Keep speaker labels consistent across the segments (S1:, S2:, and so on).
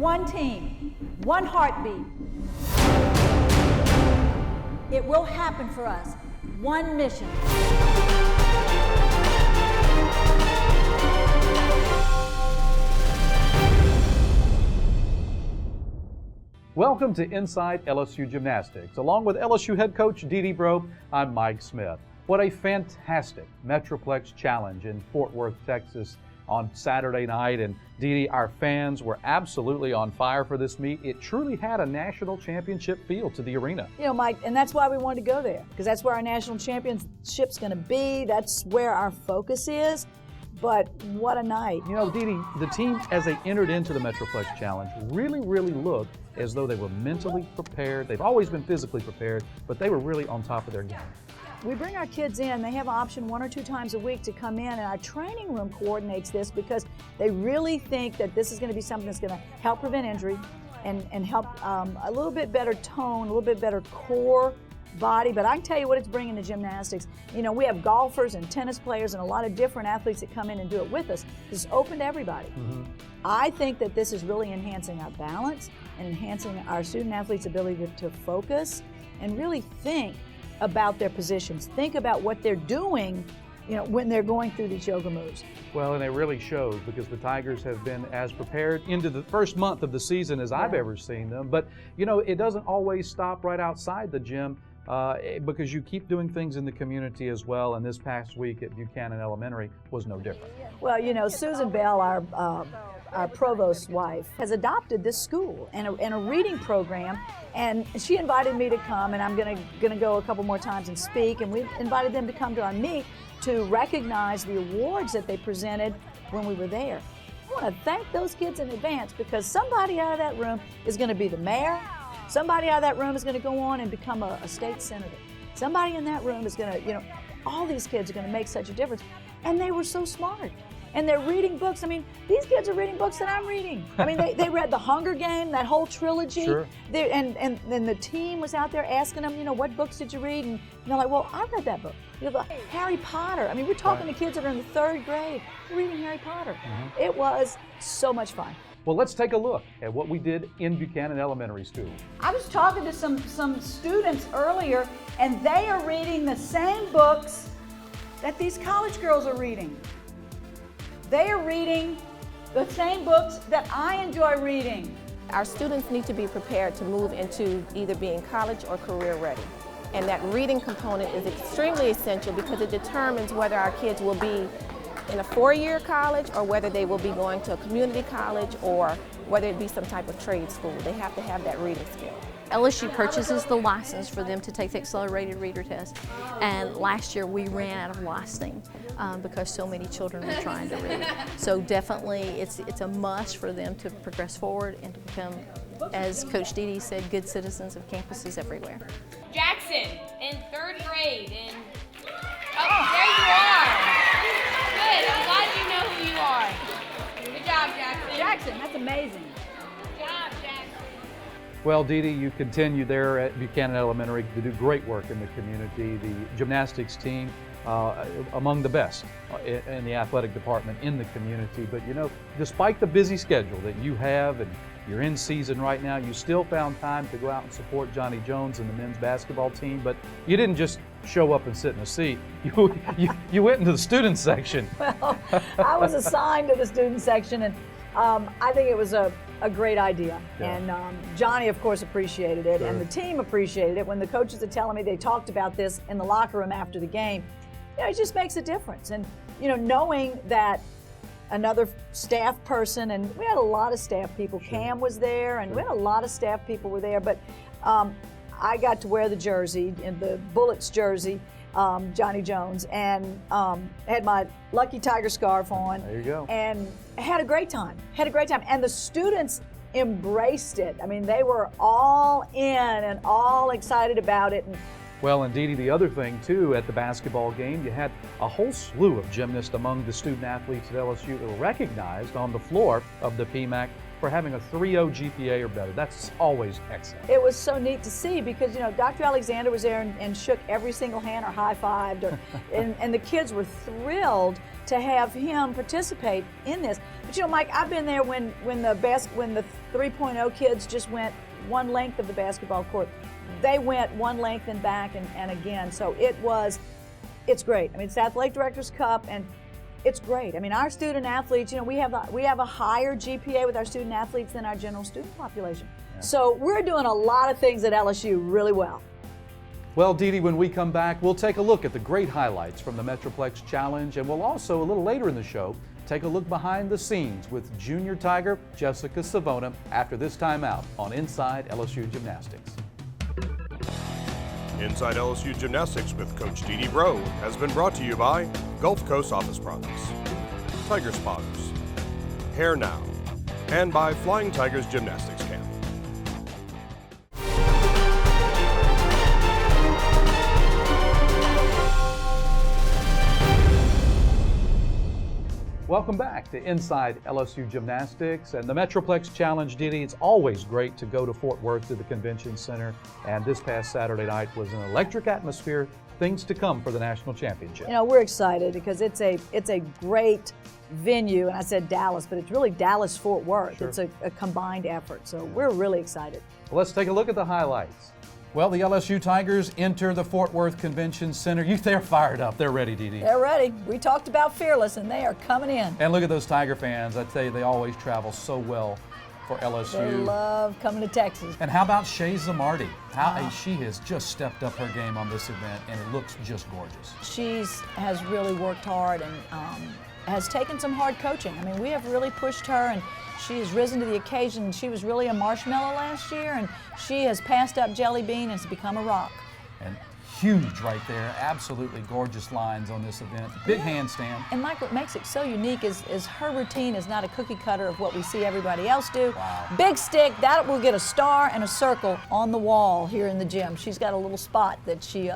S1: one team, one heartbeat. It will happen for us. One mission.
S2: Welcome to Inside LSU Gymnastics. Along with LSU head coach D-D Breaux, I'm Mike Smith. What a fantastic Metroplex Challenge in Fort Worth, Texas on Saturday night. And D-D, our fans were absolutely on fire for this meet. It truly had a national championship feel to the arena.
S1: You know, Mike, and that's why we wanted to go there, because that's where our national championship's going to be. That's where our focus is. But what a night.
S2: You know, D-D, the team, as they entered into the Metroplex Challenge, really looked as though they were mentally prepared. They've always been physically prepared, but they were really on top of their game.
S1: We bring our kids in. They have an option 1 or 2 times a week to come in, and our training room coordinates this because they really think that this is going to be something that's going to help prevent injury and help a little bit better tone, a little bit better core body. But I can tell you what it's bringing to gymnastics. You know, we have golfers and tennis players and a lot of different athletes that come in and do it with us. It's open to everybody. Mm-hmm. I think that this is really enhancing our balance and enhancing our student athletes' ability to focus and really think about their positions, think about what they're doing, you know, when they're going through these yoga moves.
S2: Well, and it really shows because the Tigers have been as prepared into the first month of the season as I've ever seen them. But, you know, it doesn't always stop right outside the gym because you keep doing things in the community as well. And this past week at Buchanan Elementary was no different.
S1: Well, you know, Susan Bell, our provost's wife, has adopted this school and a reading program, and she invited me to come, and I'm gonna go a couple more times and speak, and we invited them to come to our meet to recognize the awards that they presented when we were there. I want to thank those kids in advance because somebody out of that room is going to be the mayor, somebody out of that room is going to go on and become a state senator, somebody in that room is going to, you know, all these kids are going to make such a difference, and they were so smart. And they're reading books. I mean, these kids are reading books that I'm reading. I mean, they read The Hunger Game, that whole trilogy.
S2: Sure.
S1: And the team was out there asking them, you know, what books did you read? And they're like, well, I read that book. You know, Harry Potter. I mean, we're talking to kids that are in the 3rd grade reading Harry Potter. Mm-hmm. It was so much fun.
S2: Well, let's take a look at what we did in Buchanan Elementary School.
S1: I was talking to some students earlier, and they are reading the same books that these college girls are reading. They are reading the same books that I enjoy reading.
S3: Our students need to be prepared to move into either being college or career ready. And that reading component is extremely essential because it determines whether our kids will be in a 4-year college or whether they will be going to a community college or whether it be some type of trade school. They have to have that reading skill.
S4: LSU purchases the license for them to take the accelerated reader test, and last year we ran out of licensing because so many children were trying to read. So definitely it's a must for them to progress forward and to become, as Coach D-D said, good citizens of campuses everywhere.
S5: Jackson in 3rd grade, and there you are. Good, I'm glad you know who you are. Good job, Jackson.
S1: Jackson, that's amazing.
S5: Good job, Jackson.
S2: Well, D-D, you continue there at Buchanan Elementary to do great work in the community. The gymnastics team, among the best in the athletic department in the community. But you know, despite the busy schedule that you have and you're in season right now, you still found time to go out and support Johnny Jones and the men's basketball team. But you didn't just show up and sit in a seat. You went into the student section.
S1: Well, I was assigned to the student section, and I think it was a great idea. Yeah. And Johnny, of course, appreciated it, and the team appreciated it. When the coaches are telling me they talked about this in the locker room after the game, you know, it just makes a difference. And, you know, knowing that another staff person, and we had a lot of staff people. Cam was there, and we had a lot of staff people were there, but I got to wear the jersey, in the Bullets jersey, Johnny Jones, and had my Lucky Tiger scarf on.
S2: There you go.
S1: And had a great time. And the students embraced it. I mean, they were all in and all excited about it. And
S2: Well, and Dee Dee, the other thing too, at the basketball game, you had a whole slew of gymnasts among the student athletes at LSU that were recognized on the floor of the PMAC for having a 3.0 GPA or better. That's always excellent.
S1: It was so neat to see because, you know, Dr. Alexander was there and shook every single hand or high-fived, and the kids were thrilled to have him participate in this. But, you know, Mike, I've been there when the 3.0 kids just went one length of the basketball court. They went one length and back and again. So it's great. I mean, it's the Athletic Directors Cup, and it's great. I mean, our student athletes, you know, we have a higher GPA with our student athletes than our general student population. Yeah. So we're doing a lot of things at LSU really well.
S2: Well, Dee Dee, when we come back, we'll take a look at the great highlights from the Metroplex Challenge, and we'll also, a little later in the show, take a look behind the scenes with Junior Tiger Jessica Savons after this timeout on Inside LSU Gymnastics.
S6: Inside LSU Gymnastics with Coach D-D Breaux has been brought to you by Gulf Coast Office Products, Tiger Spotters, Hair Now, and by Flying Tigers Gymnastics Camp.
S2: Welcome back to Inside LSU Gymnastics and the Metroplex Challenge. Dee Dee, it's always great to go to Fort Worth to the Convention Center, and this past Saturday night was an electric atmosphere. Things to come for the national championship.
S1: You know, we're excited because it's a great venue, and I said Dallas, but it's really Dallas-Fort Worth. Sure. It's a combined effort, so we're really excited.
S2: Well, let's take a look at the highlights. Well, the LSU Tigers enter the Fort Worth Convention Center. They're fired up. They're ready, Dee Dee.
S1: They're ready. We talked about fearless, and they are coming in.
S2: And look at those Tiger fans. I tell you, they always travel so well for LSU.
S1: They love coming to Texas.
S2: And how about Shea Zamardi? She has just stepped up her game on this event, and it looks just gorgeous.
S1: She has really worked hard and has taken some hard coaching. I mean, we have really pushed her, and she has risen to the occasion. She was really a marshmallow last year, and she has passed up Jelly Bean and has become a rock.
S2: And huge right there. Absolutely gorgeous lines on this event. Big handstand.
S1: And Mike, what makes it so unique is her routine is not a cookie cutter of what we see everybody else do.
S2: Wow.
S1: Big stick, that will get a star and a circle on the wall here in the gym. She's got a little spot that she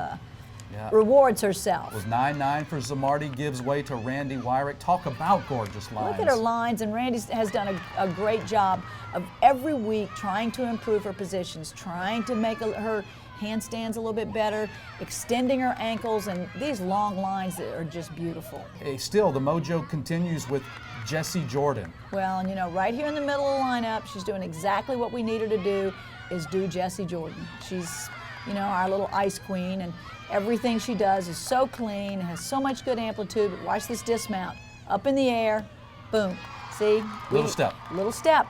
S1: rewards herself.
S2: It was 9-9 for Zamardi, gives way to Randy Wyrick. Talk about gorgeous lines.
S1: Look at her lines, and Randy has done a great job of every week trying to improve her positions, trying to make her handstands a little bit better, extending her ankles, and these long lines that are just beautiful.
S2: Hey, still, the mojo continues with Jessie Jordan.
S1: Well, and you know, right here in the middle of the lineup, she's doing exactly what we need her to do, is do Jessie Jordan. She's, you know, our little ice queen, and everything she does is so clean and has so much good amplitude. But watch this dismount. Up in the air, boom. See?
S2: Little step.
S1: Little step.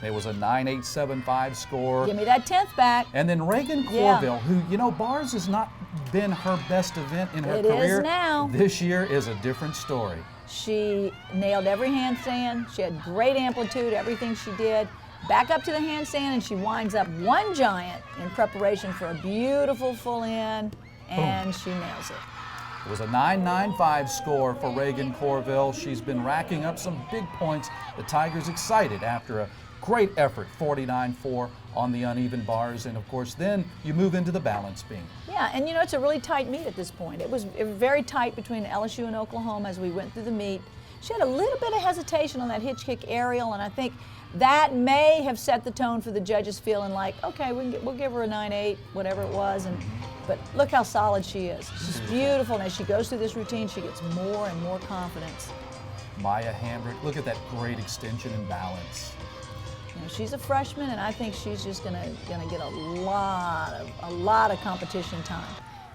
S2: It was a 9.875 score.
S1: Give me that 10th back.
S2: And then Reagan Corville, who, you know, bars has not been her best event in her career.
S1: It is now.
S2: This year is a different story.
S1: She nailed every handstand. She had great amplitude, everything she did. Back up to the handstand, and she winds up one giant in preparation for a beautiful full in, and she nails it.
S2: It was a 9.95 score for Reagan Corville. She's been racking up some big points. The Tigers excited after a great effort, 49-4 on the uneven bars, and of course then you move into the balance beam.
S1: Yeah, and you know, it's a really tight meet at this point. It was very tight between LSU and Oklahoma as we went through the meet. She had a little bit of hesitation on that hitch kick aerial, and I think that may have set the tone for the judges feeling like, okay, we'll give her a 9.8, whatever it was, but look how solid she is. She's beautiful, and as she goes through this routine, she gets more and more confidence.
S2: Maya Hambrick, look at that great extension and balance.
S1: You know, she's a freshman, and I think she's just gonna get a lot of competition time.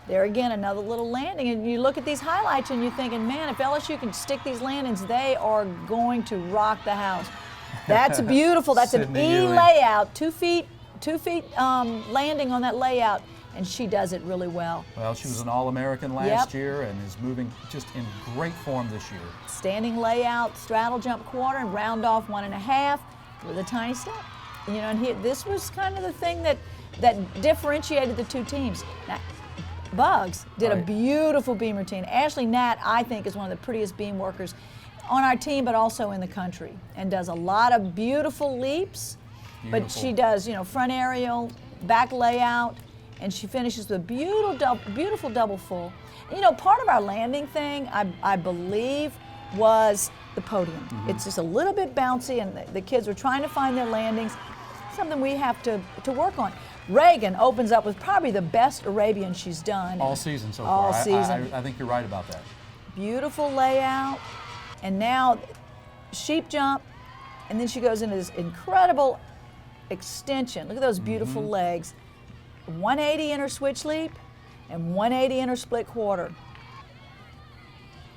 S1: There again, another little landing, and you look at these highlights and you're thinking, man, if LSU can stick these landings, they are going to rock the house. That's beautiful. That's an E layout, 2 feet landing on that layout, and she does it really well.
S2: Well, she was an All-American last year and is moving just in great form this year.
S1: Standing layout, straddle jump quarter, and round off 1.5 with a tiny step. You know, and this was kind of the thing that differentiated the two teams. Now, Bugs did a beautiful beam routine. Ashleigh Gnat, I think, is one of the prettiest beam workers on our team, but also in the country, and does a lot of beautiful leaps. But she does, you know, front aerial, back layout, and she finishes with a beautiful double full. And, you know, part of our landing thing, I believe, was the podium. It's just a little bit bouncy, and the kids were trying to find their landings, something we have to work on. Reagan opens up with probably the best Arabian she's done.
S2: All season so far.
S1: All season.
S2: I think you're right about that.
S1: Beautiful layout, and now sheep jump, and then she goes into this incredible extension. Look at those beautiful legs. 180 in her switch leap and 180 in her split quarter.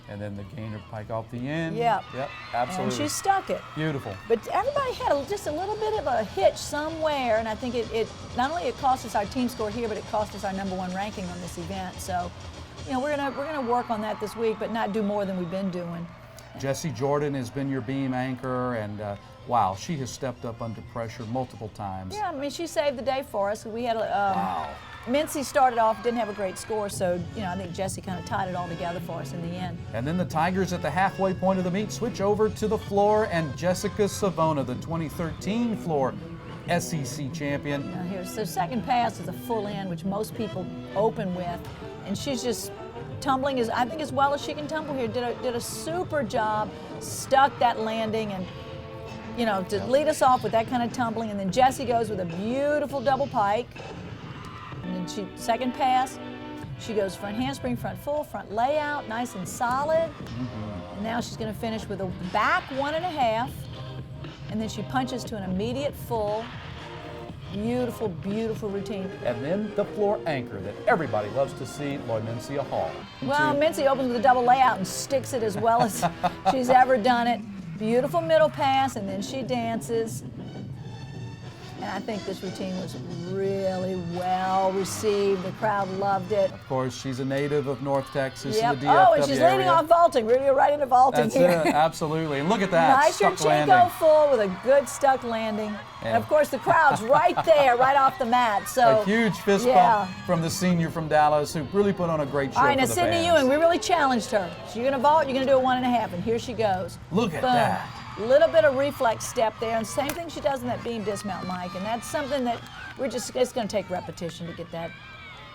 S2: And then the gainer pike off the end.
S1: Yep.
S2: Yep, absolutely.
S1: And she stuck it.
S2: Beautiful.
S1: But everybody had just a little bit of a hitch somewhere, and I think it not only it cost us our team score here, but it cost us our #1 ranking on this event. So, you know, we're gonna work on that this week, but not do more than we've been doing.
S2: Jessie Jordan has been your beam anchor, and wow, she has stepped up under pressure multiple times.
S1: Yeah, I mean, she saved the day for us. We had
S2: Wow.
S1: Mincy started off, didn't have a great score, so, you know, I think Jessie kind of tied it all together for us in the end.
S2: And then the Tigers at the halfway point of the meet switch over to the floor, and Jessica Savons, the 2013 floor SEC champion.
S1: Now here's the second pass is a full in, which most people open with, and she's just tumbling I think as well as she can tumble here. Did a super job, stuck that landing, and you know, to lead us off with that kind of tumbling. And then Jessie goes with a beautiful double pike. And then second pass, she goes front handspring, front full, front layout, nice and solid. And now she's going to finish with a back 1.5, and then she punches to an immediate full. Beautiful, beautiful routine.
S2: And then the floor anchor that everybody loves to see, Lloimincia Hall.
S1: Well, Mincy opens with a double layout and sticks it as well as she's ever done it. Beautiful middle pass, and then she dances. And I think this routine was really well received. The crowd loved it.
S2: Of course, she's a native of North Texas in
S1: Yep.
S2: the DFW
S1: Oh, and she's leading
S2: area.
S1: off vaulting. We're going to go right into vaulting
S2: That's
S1: here.
S2: it, absolutely. And look at that,
S1: Nice
S2: stuck
S1: Yurchenko
S2: landing.
S1: full with a good stuck landing. And of course, the crowd's right there, right off the mat. So
S2: A huge fist bump from the senior from Dallas who really put on a great show
S1: All right,
S2: for
S1: now
S2: the
S1: Sydney
S2: fans.
S1: Ewing, we really challenged her. So you're going to vault, you're going to do a 1.5, and here she goes.
S2: Look at
S1: Boom.
S2: that.
S1: Little bit of reflex step there, and same thing she does in that beam dismount, Mike, and that's something that it's going to take repetition to get that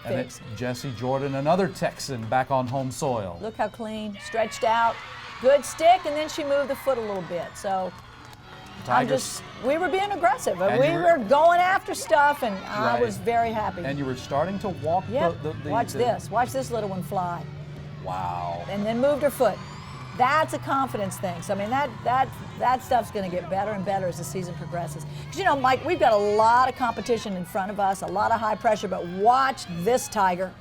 S2: And
S1: fixed.
S2: it's Jessie Jordan, another Texan, back on home soil.
S1: Look how clean, stretched out, good stick, and then she moved the foot a little bit. So we were being aggressive.
S2: And
S1: We
S2: you
S1: were going after stuff, and I
S2: Right.
S1: was very happy.
S2: And you were starting to walk
S1: Watch this little one fly.
S2: Wow.
S1: And then moved her foot. That's a confidence thing. So I mean, that stuff's going to get better and better as the season progresses. Because you know, Mike, we've got a lot of competition in front of us, a lot of high pressure. But watch this Tiger.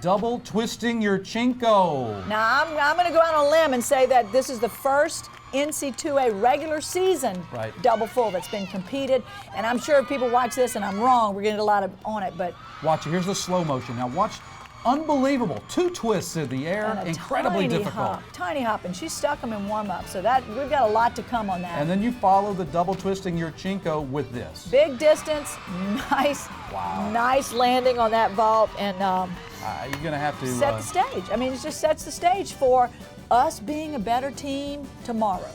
S2: Double twisting Yurchenko.
S1: Now I'm going to go out on a limb and say that this is the first NC2A regular season double full that's been competed. And I'm sure if people watch this and I'm wrong, we're going to get a lot on it. But
S2: watch it. Here's the slow motion. Now watch. Unbelievable. 2 twists in the air, incredibly difficult.
S1: Tiny hop, and she stuck them in warm-up, so that we've got a lot to come on that.
S2: And then you follow the double twisting Yurchenko with this.
S1: Big distance, nice landing on that vault, and
S2: you're going to have to
S1: set the stage. I mean, it just sets the stage for us being a better team tomorrow.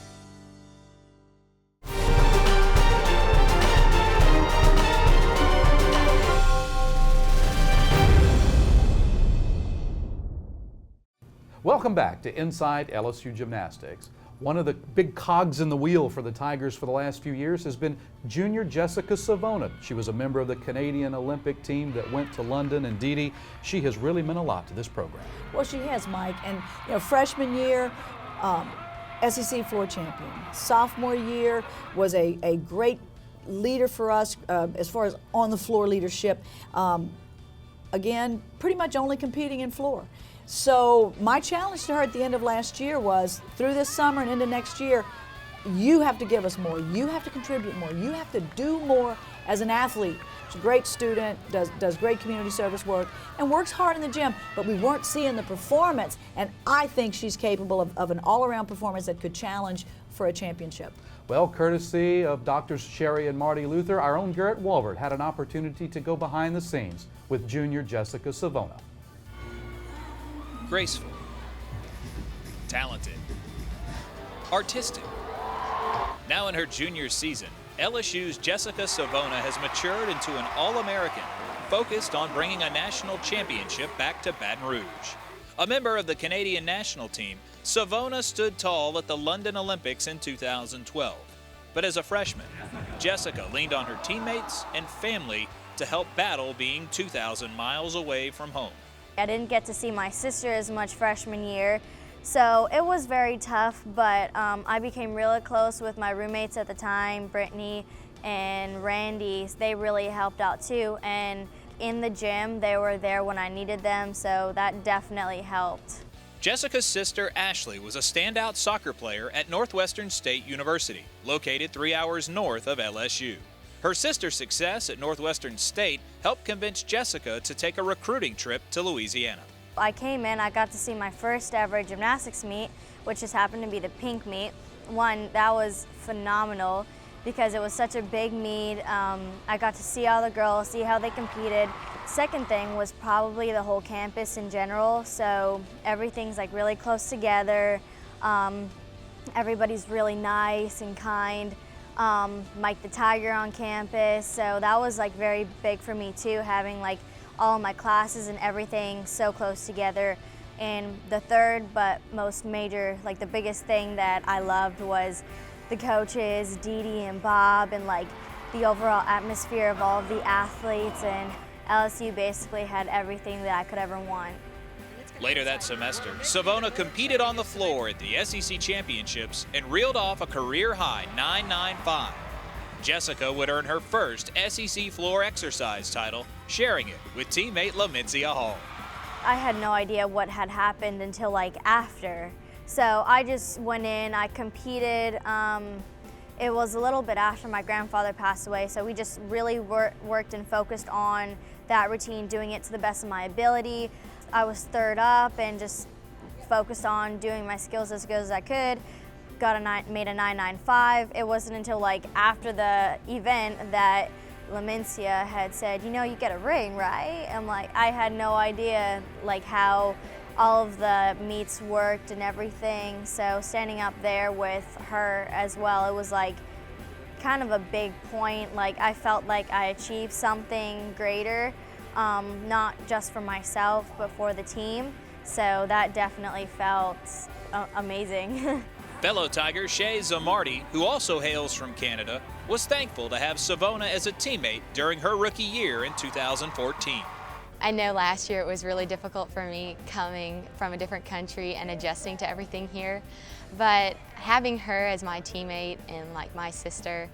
S2: Welcome back to Inside LSU Gymnastics. One of the big cogs in the wheel for the Tigers for the last few years has been junior Jessica Savons. She was a member of the Canadian Olympic team that went to London, and Dee, she has really meant a lot to this program.
S1: Well, she has, Mike, and you know, freshman year, SEC floor champion. Sophomore year was a great leader for us as far as on the floor leadership. Again, pretty much only competing in floor. So my challenge to her at the end of last year was, through this summer and into next year, you have to give us more. You have to contribute more. You have to do more as an athlete. She's a great student, does great community service work, and works hard in the gym, but we weren't seeing the performance, and I think she's capable of an all-around performance that could challenge for a championship.
S2: Well, courtesy of Drs. Sherry and Marty Luther, our own Garrett Walvert had an opportunity to go behind the scenes with junior Jessica Savons.
S7: Graceful, talented, artistic. Now in her junior season, LSU's Jessica Savons has matured into an All-American, focused on bringing a national championship back to Baton Rouge. A member of the Canadian national team, Savons stood tall at the London Olympics in 2012. But as a freshman, Jessica leaned on her teammates and family to help battle being 2,000 miles away from home.
S8: I didn't get to see my sister as much freshman year, so it was very tough, but I became really close with my roommates at the time, Brittany and Randy. They really helped out too, and in the gym, they were there when I needed them, so that definitely helped.
S7: Jessica's sister, Ashleigh, was a standout soccer player at Northwestern State University, located 3 hours north of LSU. Her sister's success at Northwestern State helped convince Jessica to take a recruiting trip to Louisiana.
S8: I came in, I got to see my first ever gymnastics meet, which just happened to be the pink meet. That was phenomenal because it was such a big meet. I got to see all the girls, see how they competed. Second thing was probably the whole campus in general, so everything's like really close together. Everybody's really nice and kind. Mike the Tiger on campus, so that was like very big for me too, having like all my classes and everything so close together. And the third but most major, like the biggest thing that I loved was the coaches, Dee and Bob, and like the overall atmosphere of all of the athletes, and LSU basically had everything that I could ever want.
S7: Later that semester, Savons competed on the floor at the SEC Championships and reeled off a career-high 9.95. Jessica would earn her first SEC floor exercise title, sharing it with teammate Lloimincia Hall.
S8: I had no idea what had happened until like after. So I just went in, I competed. It was a little bit after my grandfather passed away, so we just really worked and focused on that routine, doing it to the best of my ability. I was third up and just focused on doing my skills as good as I could. Made a 9.95. It wasn't until like after the event that Lloimincia had said, you know, you get a ring, right? And like, I had no idea like how all of the meets worked and everything. So standing up there with her as well, it was like kind of a big point. Like I felt like I achieved something greater, not just for myself, but for the team. So that definitely felt amazing.
S7: Fellow Tiger Shea Zamardi, who also hails from Canada, was thankful to have Savons as a teammate during her rookie year in 2014.
S9: I know last year it was really difficult for me coming from a different country and adjusting to everything here, but having her as my teammate and like my sister,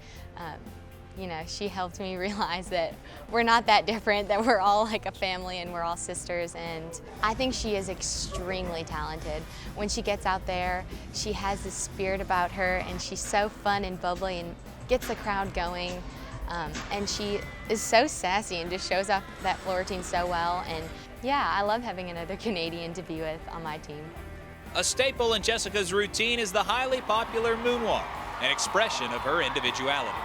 S9: you know, she helped me realize that we're not that different, that we're all like a family and we're all sisters. And I think she is extremely talented. When she gets out there, she has this spirit about her, and she's so fun and bubbly and gets the crowd going. And she is so sassy and just shows off that floor routine so well. And yeah, I love having another Canadian to be with on my team.
S7: A staple in Jessica's routine is the highly popular moonwalk, an expression of her individuality.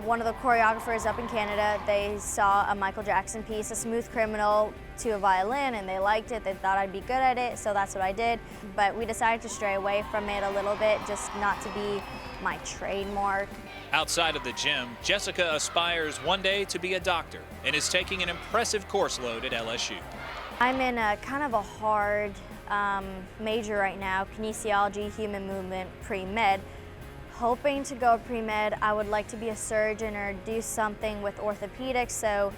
S8: One of the choreographers up in Canada, they saw a Michael Jackson piece, A Smooth Criminal, to a violin, and they liked it. They thought I'd be good at it, so that's what I did. But we decided to stray away from it a little bit, just not to be my trademark.
S7: Outside of the gym, Jessica aspires one day to be a doctor and is taking an impressive course load at LSU.
S8: I'm in a kind of a hard major right now, kinesiology, human movement, pre-med. Hoping to go pre-med. I would like to be a surgeon or do something with orthopedics. So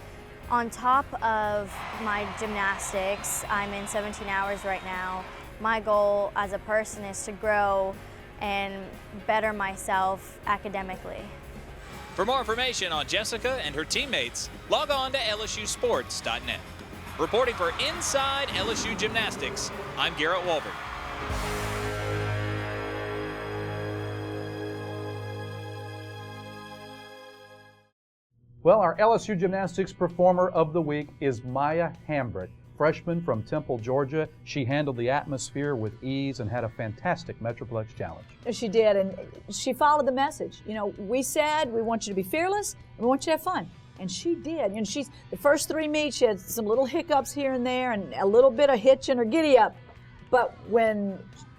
S8: on top of my gymnastics, I'm in 17 hours right now. My goal as a person is to grow and better myself academically.
S7: For more information on Jessica and her teammates, log on to lsusports.net. Reporting for Inside LSU Gymnastics, I'm Garrett Walbert.
S2: Well, our LSU Gymnastics Performer of the Week is Maya Hambrick, freshman from Temple, Georgia. She handled the atmosphere with ease and had a fantastic Metroplex Challenge.
S1: She did, and she followed the message. You know, we said we want you to be fearless and we want you to have fun. And she did. And the first three meets, she had some little hiccups here and there and a little bit of hitch in her giddy up. But when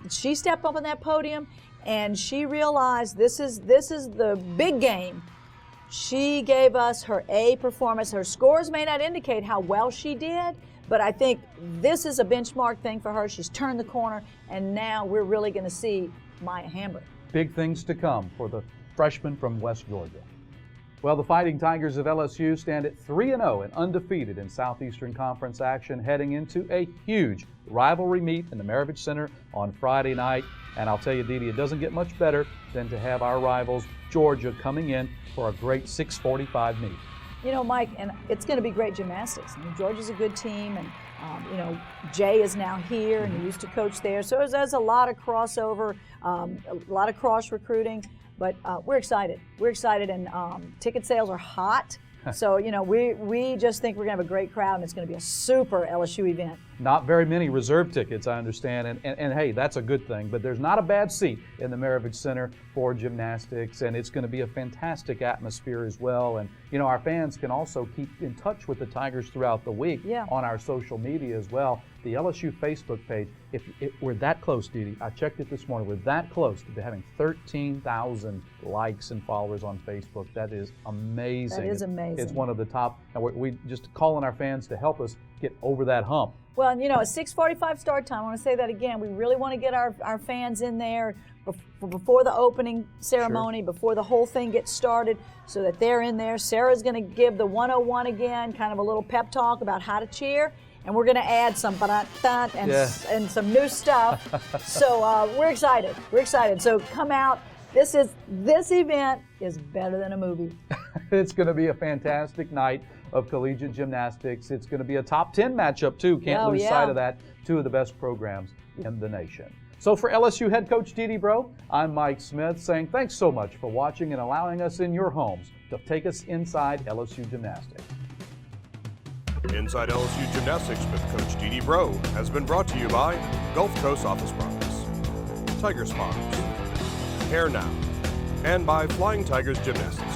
S1: she stepped up on that podium and she realized this is the big game, She gave us her A performance. Her scores may not indicate how well she did, but I think this is a benchmark thing for her. She's turned the corner, and now we're really going to see Maya Hambrick.
S2: Big things to come for the freshman from West Georgia. Well, the Fighting Tigers of LSU stand at 3-0 and undefeated in Southeastern Conference action, heading into a huge rivalry meet in the Maravich Center on Friday night. And I'll tell you, Dee Dee, it doesn't get much better than to have our rivals, Georgia, coming in for a great 6:45 meet.
S1: You know, Mike, and it's going to be great gymnastics. I mean, Georgia's a good team, and you know, Jay is now here, and he used to coach there. So there's a lot of crossover, a lot of cross recruiting. But we're excited. We're excited, and ticket sales are hot. So, you know, we just think we're going to have a great crowd, and it's going to be a super LSU event.
S2: Not very many reserve tickets, I understand, and hey, that's a good thing, but there's not a bad seat in the Maravich Center for gymnastics, and it's going to be a fantastic atmosphere as well. And, you know, our fans can also keep in touch with the Tigers throughout the week on our social media as well. The LSU Facebook page, if we're that close, Dee Dee, I checked it this morning, we're that close to having 13,000 likes and followers on Facebook. That is amazing.
S1: That is amazing.
S2: It's one of the top, and we just calling our fans to help us get over that hump.
S1: Well, and you know, a 6:45 start time. I want to say that again. We really want to get our fans in there before the opening ceremony, before the whole thing gets started, so that they're in there. Sarah's going to give the 101 again, kind of a little pep talk about how to cheer. And we're going to add some and some new stuff. So we're excited. We're excited. So come out. This event is better than a movie.
S2: It's going to be a fantastic night of collegiate gymnastics. It's going to be a top 10 matchup too. Can't lose sight of that. Two of the best programs in the nation. So for LSU head coach D.D. Breaux, I'm Mike Smith saying thanks so much for watching and allowing us in your homes to take us inside LSU gymnastics.
S6: Inside LSU Gymnastics with Coach D.D. Breaux has been brought to you by Gulf Coast Office Products, Tiger Spotters, Hair Now, and by Flying Tigers Gymnastics.